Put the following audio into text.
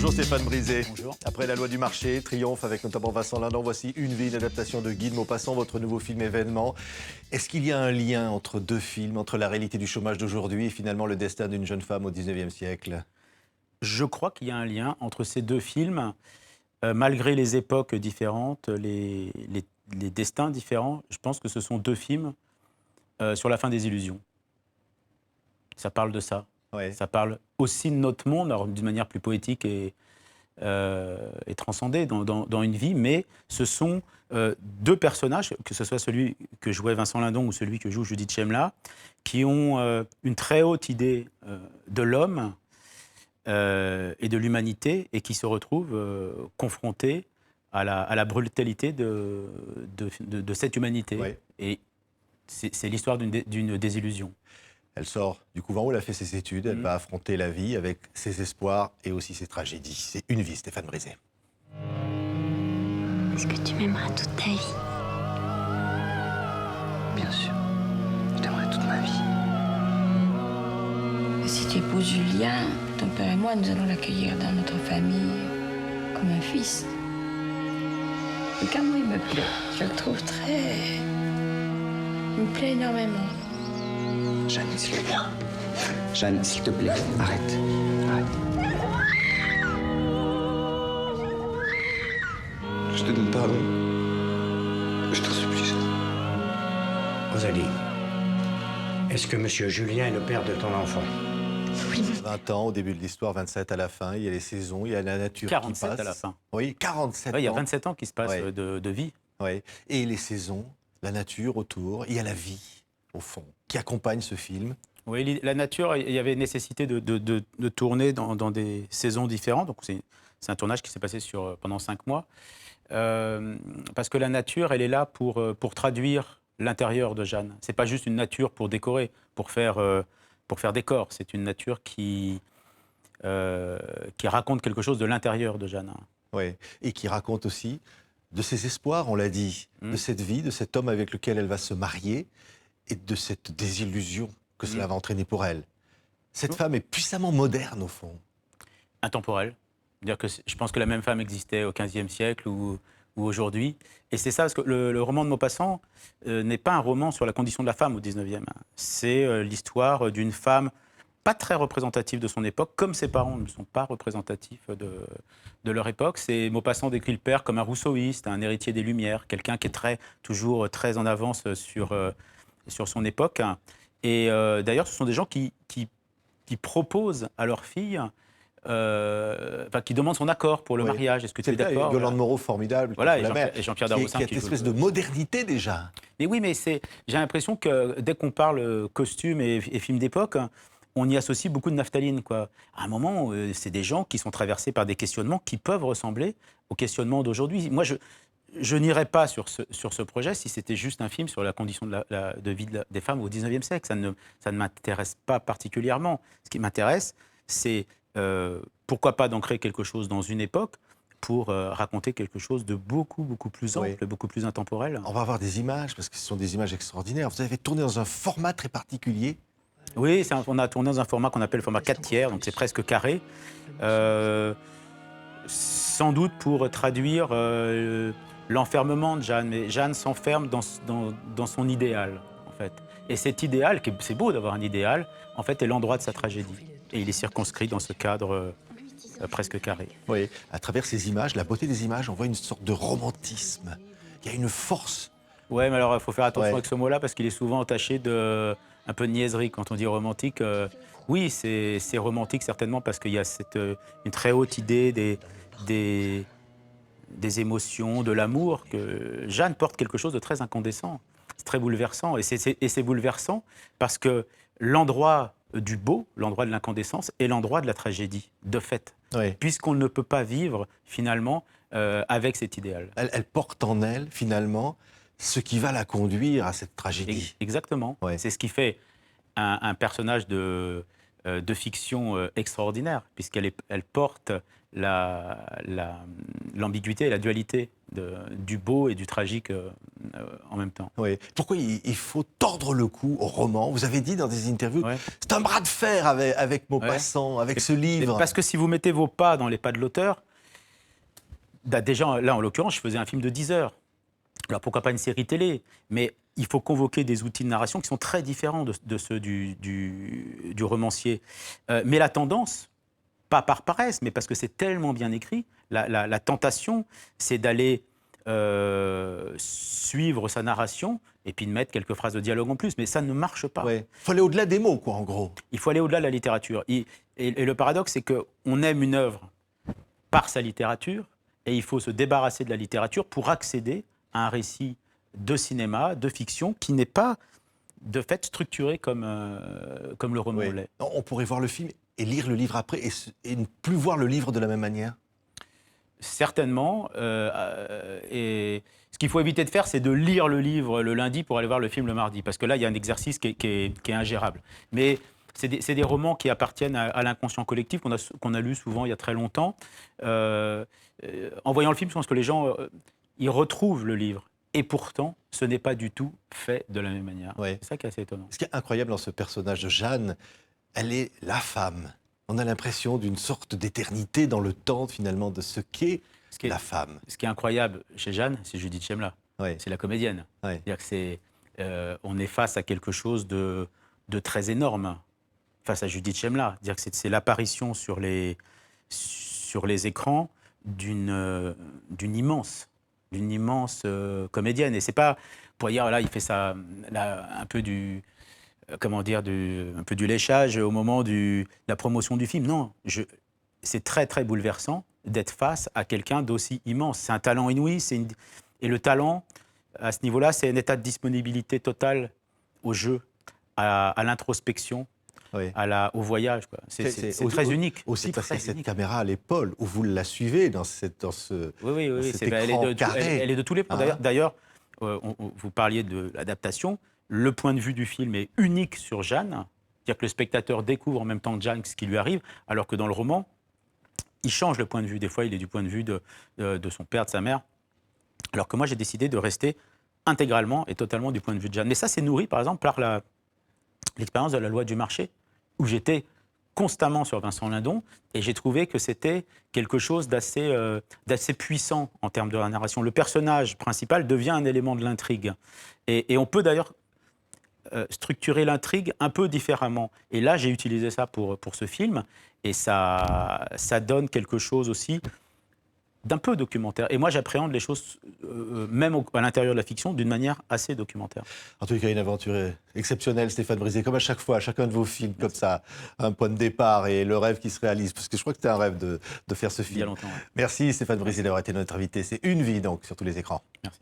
Bonjour Stéphane Brisé. Bonjour. Après La loi du marché, triomphe avec notamment Vincent Lindon, voici Une vie, une adaptation de Guy de Maupassant, votre nouveau film événement. Est-ce qu'il y a un lien entre deux films, entre la réalité du chômage d'aujourd'hui et finalement le destin d'une jeune femme au 19e siècle? Je crois qu'il y a un lien entre ces deux films, malgré les époques différentes, les destins différents. Je pense que ce sont deux films sur la fin des illusions. Ça parle de ça. Ouais. Ça parle aussi de notre monde, alors d'une manière plus poétique et transcendée dans une vie, mais ce sont deux personnages, que ce soit celui que jouait Vincent Lindon ou celui que joue Judith Chemla, qui ont une très haute idée de l'homme et de l'humanité et qui se retrouvent confrontés à la brutalité de cette humanité. Ouais. Et c'est l'histoire d'une désillusion. Elle sort du couvent où elle a fait ses études, elle Mhm. va affronter la vie avec ses espoirs et aussi ses tragédies. C'est Une vie, Stéphane Brisé. Est-ce que tu m'aimeras toute ta vie? Bien sûr. Je t'aimerai toute ma vie. Si tu épouses Julien, ton père et moi, nous allons l'accueillir dans notre famille comme un fils. Regarde-moi, il me plaît. Je le trouve très... Il me plaît énormément. Jeanne, s'il te plaît. Jeanne, s'il te plaît, arrête. Arrête. Je te donne pardon. Je t'en supplie, Jeanne. Rosalie, est-ce que Monsieur Julien est le père de ton enfant? 20 ans au début de l'histoire, 27 à la fin, il y a les saisons, il y a la nature 47 qui passe. à la fin. Oui, 47 Ouais, il y a ans. 27 ans qui se passent Ouais. de vie. Ouais. Et les saisons, la nature autour, il y a la vie, au fond, qui accompagne ce film. Oui, la nature, il y avait nécessité de tourner dans des saisons différentes. Donc c'est un tournage qui s'est passé pendant 5 mois. Parce que la nature, elle est là pour traduire l'intérieur de Jeanne. C'est pas juste une nature pour décorer, pour faire décor. C'est une nature qui raconte quelque chose de l'intérieur de Jeanne. Ouais. Et qui raconte aussi de ses espoirs, on l'a dit, de cette vie, de cet homme avec lequel elle va se marier et de cette désillusion que cela va entraîner pour elle. Cette femme est puissamment moderne, au fond. Intemporelle. C'est-à-dire que je pense que la même femme existait au XVe siècle ou aujourd'hui. Et c'est ça, parce que le roman de Maupassant n'est pas un roman sur la condition de la femme au XIXe. C'est l'histoire d'une femme pas très représentative de son époque, comme ses parents ne sont pas représentatifs de leur époque. Maupassant décrit le père comme un rousseauiste, un héritier des Lumières, quelqu'un qui est toujours très en avance sur son époque. Et d'ailleurs, ce sont des gens qui proposent à leur fille, qui demandent son accord pour le mariage. Est-ce que tu es d'accord? Yolande Moreau, formidable. Voilà, la mère, et Jean-Pierre qui Darroussin a cette espèce de modernité déjà. Mais oui, mais j'ai l'impression que dès qu'on parle costume et film d'époque, on y associe beaucoup de naphtaline, quoi. À un moment, c'est des gens qui sont traversés par des questionnements qui peuvent ressembler aux questionnements d'aujourd'hui. Moi, je n'irais pas sur ce projet si c'était juste un film sur la condition de vie des femmes au XIXe siècle. Ça ne m'intéresse pas particulièrement. Ce qui m'intéresse, c'est pourquoi pas d'ancrer quelque chose dans une époque pour raconter quelque chose de beaucoup, beaucoup plus ample, beaucoup plus intemporel. On va avoir des images, parce que ce sont des images extraordinaires. Vous avez tourné dans un format très particulier. Oui, on a tourné dans un format qu'on appelle le format 4/3, donc c'est presque carré. Sans doute pour traduire l'enfermement de Jeanne. Mais Jeanne s'enferme dans son idéal, en fait. Et cet idéal, c'est beau d'avoir un idéal, en fait, est l'endroit de sa tragédie. Et il est circonscrit dans ce cadre presque carré. Oui, à travers ces images, la beauté des images, on voit une sorte de romantisme. Il y a une force. Ouais, mais alors il faut faire attention avec ce mot-là parce qu'il est souvent entaché un peu de niaiserie quand on dit romantique. Oui, c'est romantique certainement parce qu'il y a une très haute idée des émotions, de l'amour, que Jeanne porte quelque chose de très incandescent. C'est très bouleversant. Et c'est bouleversant parce que l'endroit du beau, l'endroit de l'incandescence, est l'endroit de la tragédie, de fait. Oui. Puisqu'on ne peut pas vivre, finalement, avec cet idéal. Elle porte en elle, finalement, ce qui va la conduire à cette tragédie. Exactement. Ouais. C'est ce qui fait un personnage de fiction extraordinaire, puisqu'elle porte l'ambiguïté et la dualité du beau et du tragique en même temps. Oui. Pourquoi il faut tordre le cou au roman? Vous avez dit dans des interviews, Ouais. c'est un bras de fer avec Maupassant, avec ce livre. Parce que si vous mettez vos pas dans les pas de l'auteur, déjà, là, en l'occurrence, je faisais un film de 10 heures. Alors, pourquoi pas une série télé? Mais il faut convoquer des outils de narration qui sont très différents de ceux du romancier. Mais la tendance, pas par paresse, mais parce que c'est tellement bien écrit, la tentation, c'est d'aller suivre sa narration et puis de mettre quelques phrases de dialogue en plus. Mais ça ne marche pas. Il faut aller au-delà des mots, quoi, en gros. Il faut aller au-delà de la littérature. Et le paradoxe, c'est qu'on aime une œuvre par sa littérature et il faut se débarrasser de la littérature pour accéder à un récit de cinéma, de fiction, qui n'est pas de fait structuré comme le roman l'est. On pourrait voir le film et lire le livre après et ne plus voir le livre de la même manière? Certainement. Et ce qu'il faut éviter de faire, c'est de lire le livre le lundi pour aller voir le film le mardi. Parce que là, il y a un exercice qui est ingérable. Mais c'est des romans qui appartiennent à l'inconscient collectif, qu'on a lu souvent il y a très longtemps. En voyant le film, je pense que les gens ils retrouvent le livre. Et pourtant, ce n'est pas du tout fait de la même manière. Ouais. C'est ça qui est assez étonnant. Ce qui est incroyable dans ce personnage de Jeanne, elle est la femme. On a l'impression d'une sorte d'éternité dans le temps, finalement, de ce qu'est la femme. Ce qui est incroyable chez Jeanne, c'est Judith Chemla. Ouais. C'est la comédienne. Ouais. C'est-à-dire que on est face à quelque chose de très énorme, face à Judith Chemla. C'est-à-dire que c'est l'apparition sur les écrans d'une immense comédienne. Et c'est pas pour dire, là, il fait ça, là, un peu du léchage au moment de la promotion du film. Non, c'est très, très bouleversant d'être face à quelqu'un d'aussi immense. C'est un talent inouï, et le talent, à ce niveau-là, c'est un état de disponibilité totale au jeu, à l'introspection, Oui. au voyage, quoi. C'est très unique. Aussi parce qu'il y a cette unique. caméra à l'épaule où vous la suivez dans ce Oui. cet écran carré. Elle est de tous les points. Ah. D'ailleurs, vous parliez de l'adaptation. Le point de vue du film est unique sur Jeanne. C'est-à-dire que le spectateur découvre en même temps que Jeanne ce qui lui arrive, alors que dans le roman, il change le point de vue. Des fois, il est du point de vue de son père, de sa mère. Alors que moi, j'ai décidé de rester intégralement et totalement du point de vue de Jeanne. Mais ça, c'est nourri, par exemple, par l'expérience de La Loi du marché, où j'étais constamment sur Vincent Lindon, et j'ai trouvé que c'était quelque chose d'assez puissant en termes de la narration. Le personnage principal devient un élément de l'intrigue. Et on peut d'ailleurs structurer l'intrigue un peu différemment. Et là, j'ai utilisé ça pour ce film, et ça donne quelque chose aussi d'un peu documentaire. Et moi, j'appréhende les choses, même à l'intérieur de la fiction, d'une manière assez documentaire. En tout cas, une aventure exceptionnelle, Stéphane Brisé. Comme à chaque fois, à chacun de vos films, comme ça, un point de départ et le rêve qui se réalise. Parce que je crois que c'était un rêve de faire ce film. Il y a longtemps, ouais. Merci Stéphane Brisé d'avoir été notre invité. C'est Une vie, donc, sur tous les écrans. Merci.